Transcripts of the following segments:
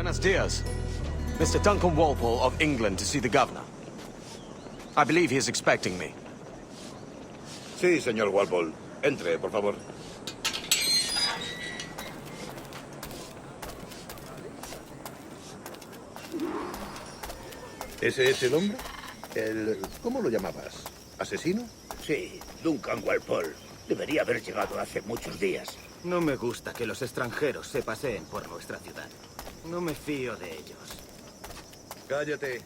Buenos dias. Mr. Duncan Walpole of England to see the governor. I believe he is expecting me. Sí, señor Walpole. Entre, por favor. ¿Ese es el hombre? ¿Cómo lo llamabas? ¿Asesino? Sí, Duncan Walpole. Debería haber llegado hace muchos días. No me gusta que los extranjeros se paseen por nuestra ciudad. No me fío de ellos. Cállate.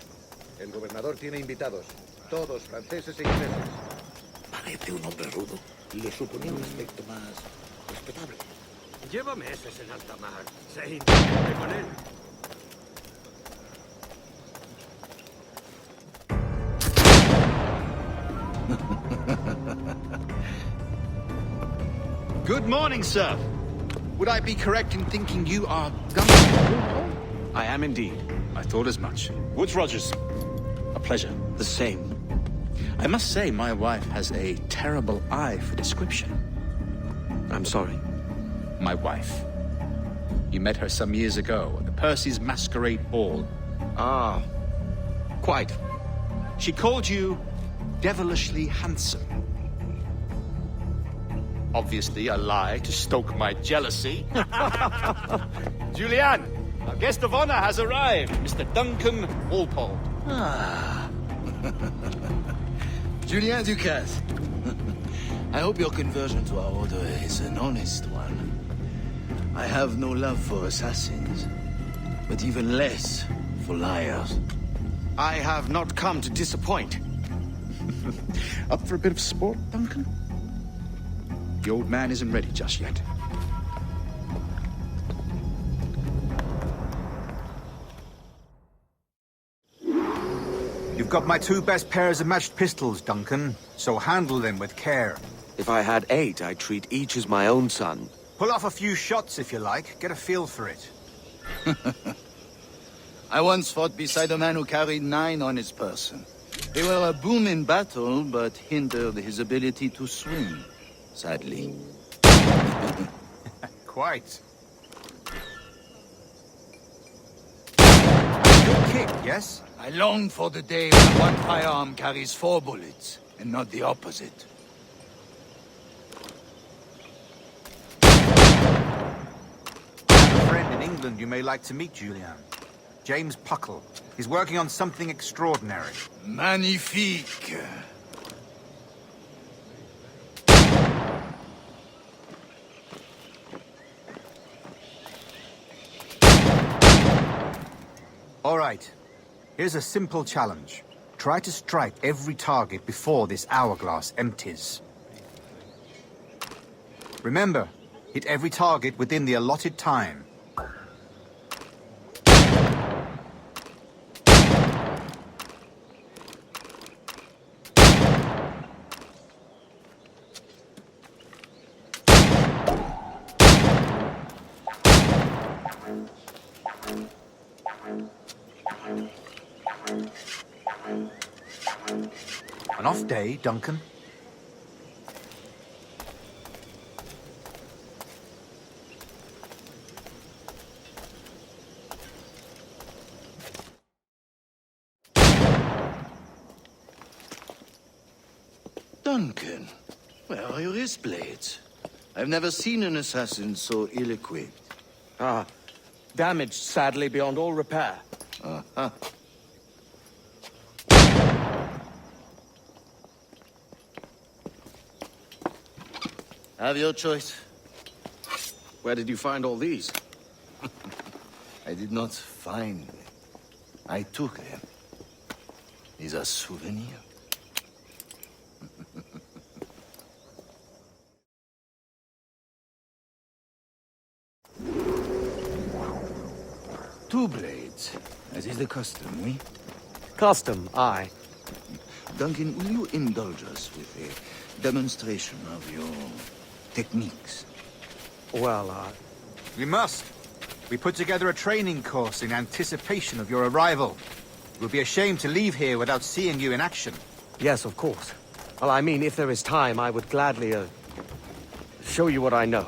El gobernador tiene invitados. Todos franceses e ingleses. Parece un hombre rudo. Le suponía un aspecto más respetable. Llévame ese en alta mar. Sé inteligente con él. Good morning, sir. Would I be correct in thinking you are Duncan? I am indeed. I thought as much. Woods Rogers. A pleasure. The same. I must say, my wife has a terrible eye for description. I'm sorry. My wife. You met her some years ago at the Percy's Masquerade Ball. Ah, quite. She called you devilishly handsome. Obviously a lie to stoke my jealousy. Julianne, our guest of honor has arrived, Mr. Duncan Walpole. Ah. Julien Ducasse. I hope your conversion to our order is an honest one. I have no love for assassins, but even less for liars. I have not come to disappoint. Up for a bit of sport, Duncan? The old man isn't ready just yet. You've got my two best pairs of matched pistols, Duncan, so handle them with care. If I had 8, I'd treat each as my own son. Pull off a few shots if you like, get a feel for it. I once fought beside a man who carried 9 on his person. They were a boom in battle, but hindered his ability to swim, sadly. Quite. Good kick, yes? I long for the day when one firearm carries 4 bullets, and not the opposite. A friend in England you may like to meet, Julian. James Puckle. He's working on something extraordinary. Magnifique! All right. Here's a simple challenge. Try to strike every target before this hourglass empties. Remember, hit every target within the allotted time. An off day, Duncan. Duncan, where are your wrist blades? I've never seen an assassin so ill-equipped. Ah, damaged sadly beyond all repair. Uh-huh. Have your choice. Where did you find all these? I did not find them. I took them. These are souvenirs. Two blades, as is the custom, oui? Custom, aye. Duncan, will you indulge us with a demonstration of your techniques? Well, We must. We put together a training course in anticipation of your arrival. It would be a shame to leave here without seeing you in action. yes, of course. Well, I mean, if there is time, I would gladly, show you what I know.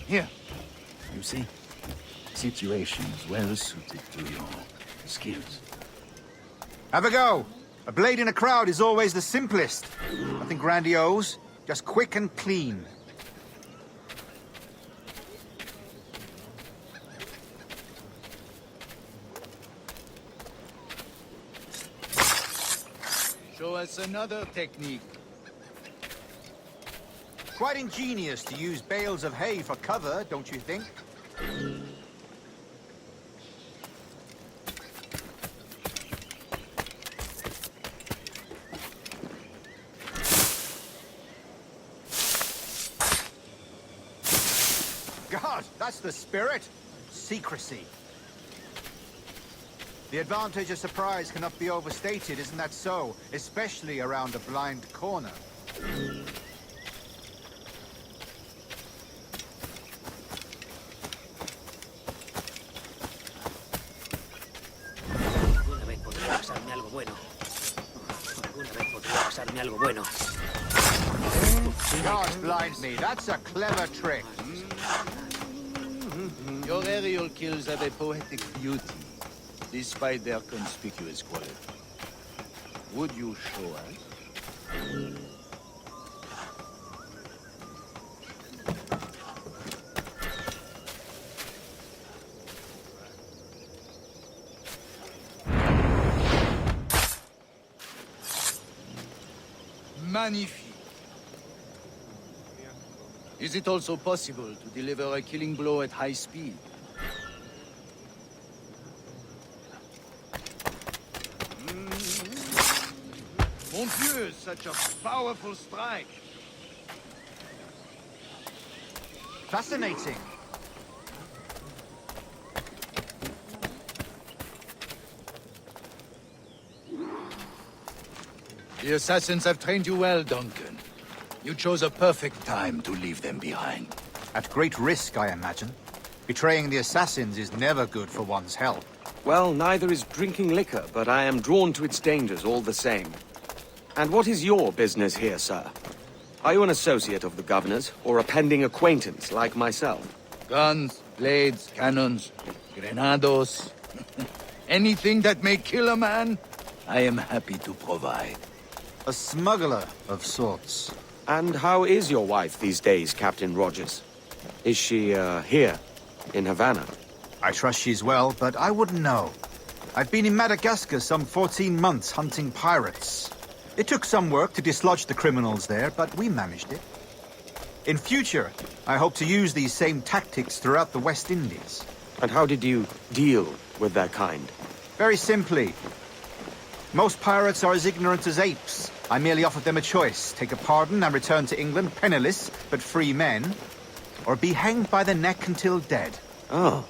Here, you see? situations well suited to your skills. Have a go. A blade in a crowd is always the simplest. Nothing grandiose, just quick and clean. Show us another technique. Quite ingenious to use bales of hay for cover, don't you think? God, that's the spirit. Secrecy. The advantage of surprise cannot be overstated, isn't that so? Especially around a blind corner. Alguna vez podría pasarme algo bueno. Alguna vez podría pasarme algo bueno. God blind me, that's a clever trick. Your aerial kills have a poetic beauty, despite their conspicuous quality. Would you show us? Magnifique. Is it also possible to deliver a killing blow at high speed? Mon Dieu, such a powerful strike. Fascinating. The assassins have trained you well, Duncan. You chose a perfect time to leave them behind. At great risk, I imagine. Betraying the assassins is never good for one's health. Well, neither is drinking liquor, but I am drawn to its dangers all the same. And what is your business here, sir? Are you an associate of the governor's, or a pending acquaintance like myself? Guns, blades, cannons, grenados. Anything that may kill a man, I am happy to provide. A smuggler of sorts. And how is your wife these days, Captain Rogers? Is she, here, in Havana? I trust she's well, but I wouldn't know. I've been in Madagascar some 14 months hunting pirates. It took some work to dislodge the criminals there, but we managed it. In future, I hope to use these same tactics throughout the West Indies. And how did you deal with their kind? Very simply. Most pirates are as ignorant as apes. I merely offered them a choice. Take a pardon and return to England penniless, but free men. Or be hanged by the neck until dead. Oh.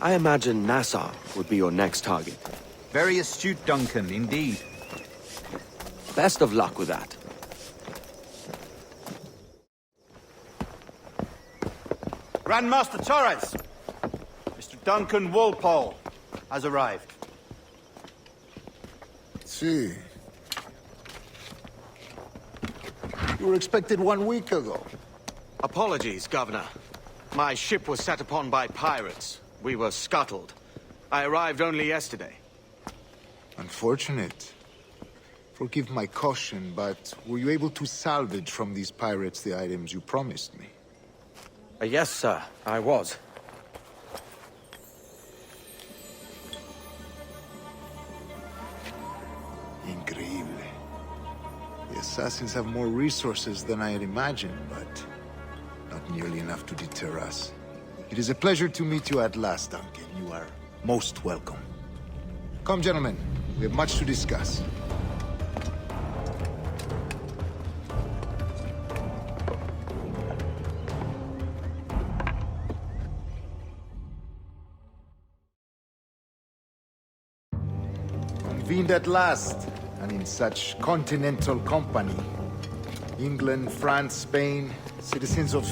I imagine Nassau would be your next target. Very astute, Duncan, indeed. Best of luck with that. Grandmaster Torres! Mr. Duncan Walpole has arrived. See. You were expected 1 week ago. Apologies, Governor. My ship was set upon by pirates. We were scuttled. I arrived only yesterday. Unfortunate. Forgive my caution, but were you able to salvage from these pirates the items you promised me? Yes, sir, I was. Increíble. The assassins have more resources than I had imagined, but not nearly enough to deter us. It is a pleasure to meet you at last, Duncan. You are most welcome. Come, gentlemen. We have much to discuss. Convened at last, and in such continental company. England, France, Spain, citizens of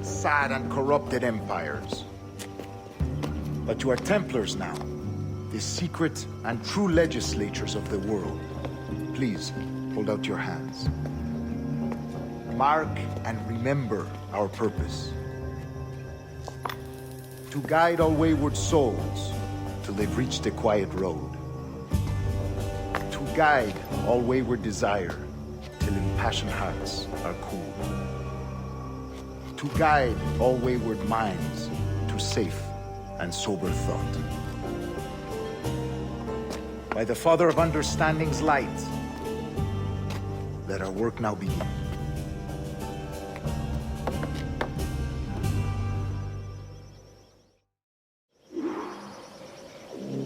sad and corrupted empires. But you are Templars now, the secret and true legislators of the world. Please, hold out your hands. Mark and remember our purpose. To guide all wayward souls till they've reached a quiet road. To guide all wayward desire till impassioned hearts are cool. To guide all wayward minds to safe and sober thought. By the Father of Understanding's light, let our work now begin.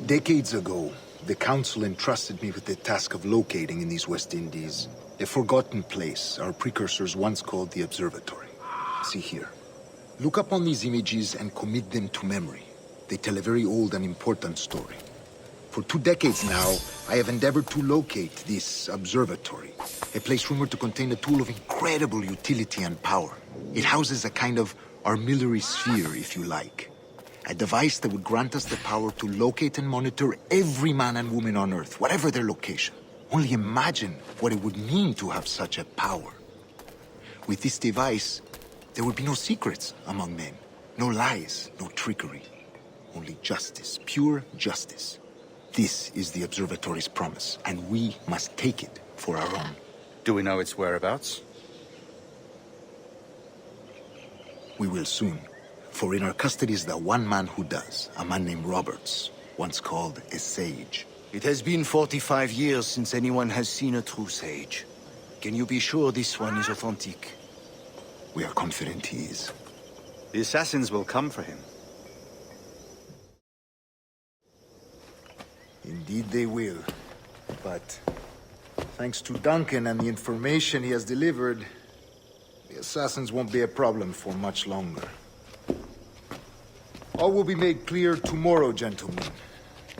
Decades ago, the Council entrusted me with the task of locating in these West Indies a forgotten place our precursors once called the Observatory. See here. Look upon these images and commit them to memory. They tell a very old and important story. For 2 decades now, I have endeavored to locate this observatory, a place rumored to contain a tool of incredible utility and power. It houses a kind of armillary sphere, if you like. A device that would grant us the power to locate and monitor every man and woman on Earth, whatever their location. Only imagine what it would mean to have such a power. With this device, there would be no secrets among men, no lies, no trickery. Only justice, pure justice. This is the Observatory's promise, and we must take it for our own. Do we know its whereabouts? We will soon. For in our custody is the one man who does, a man named Roberts, once called a sage. It has been 45 years since anyone has seen a true sage. Can you be sure this one is authentic? We are confident he is. The assassins will come for him. Indeed they will. But thanks to Duncan and the information he has delivered, the assassins won't be a problem for much longer. All will be made clear tomorrow, gentlemen,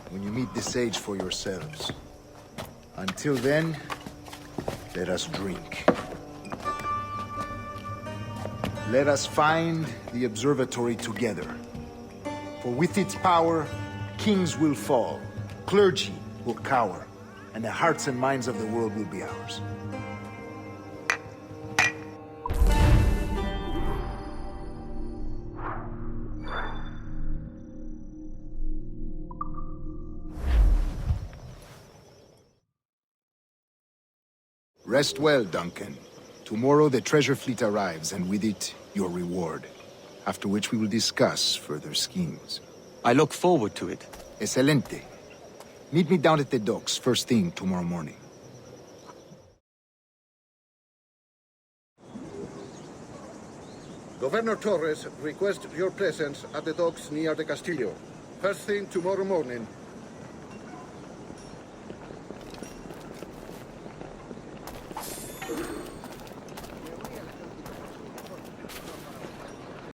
when you meet the sage for yourselves. Until then, let us drink. Let us find the observatory together. For with its power, kings will fall, clergy will cower, and the hearts and minds of the world will be ours. Rest well, Duncan. Tomorrow the treasure fleet arrives, and with it, your reward. After which we will discuss further schemes. I look forward to it. Excelente. Meet me down at the docks first thing tomorrow morning. Governor Torres requests your presence at the docks near the Castillo. First thing tomorrow morning.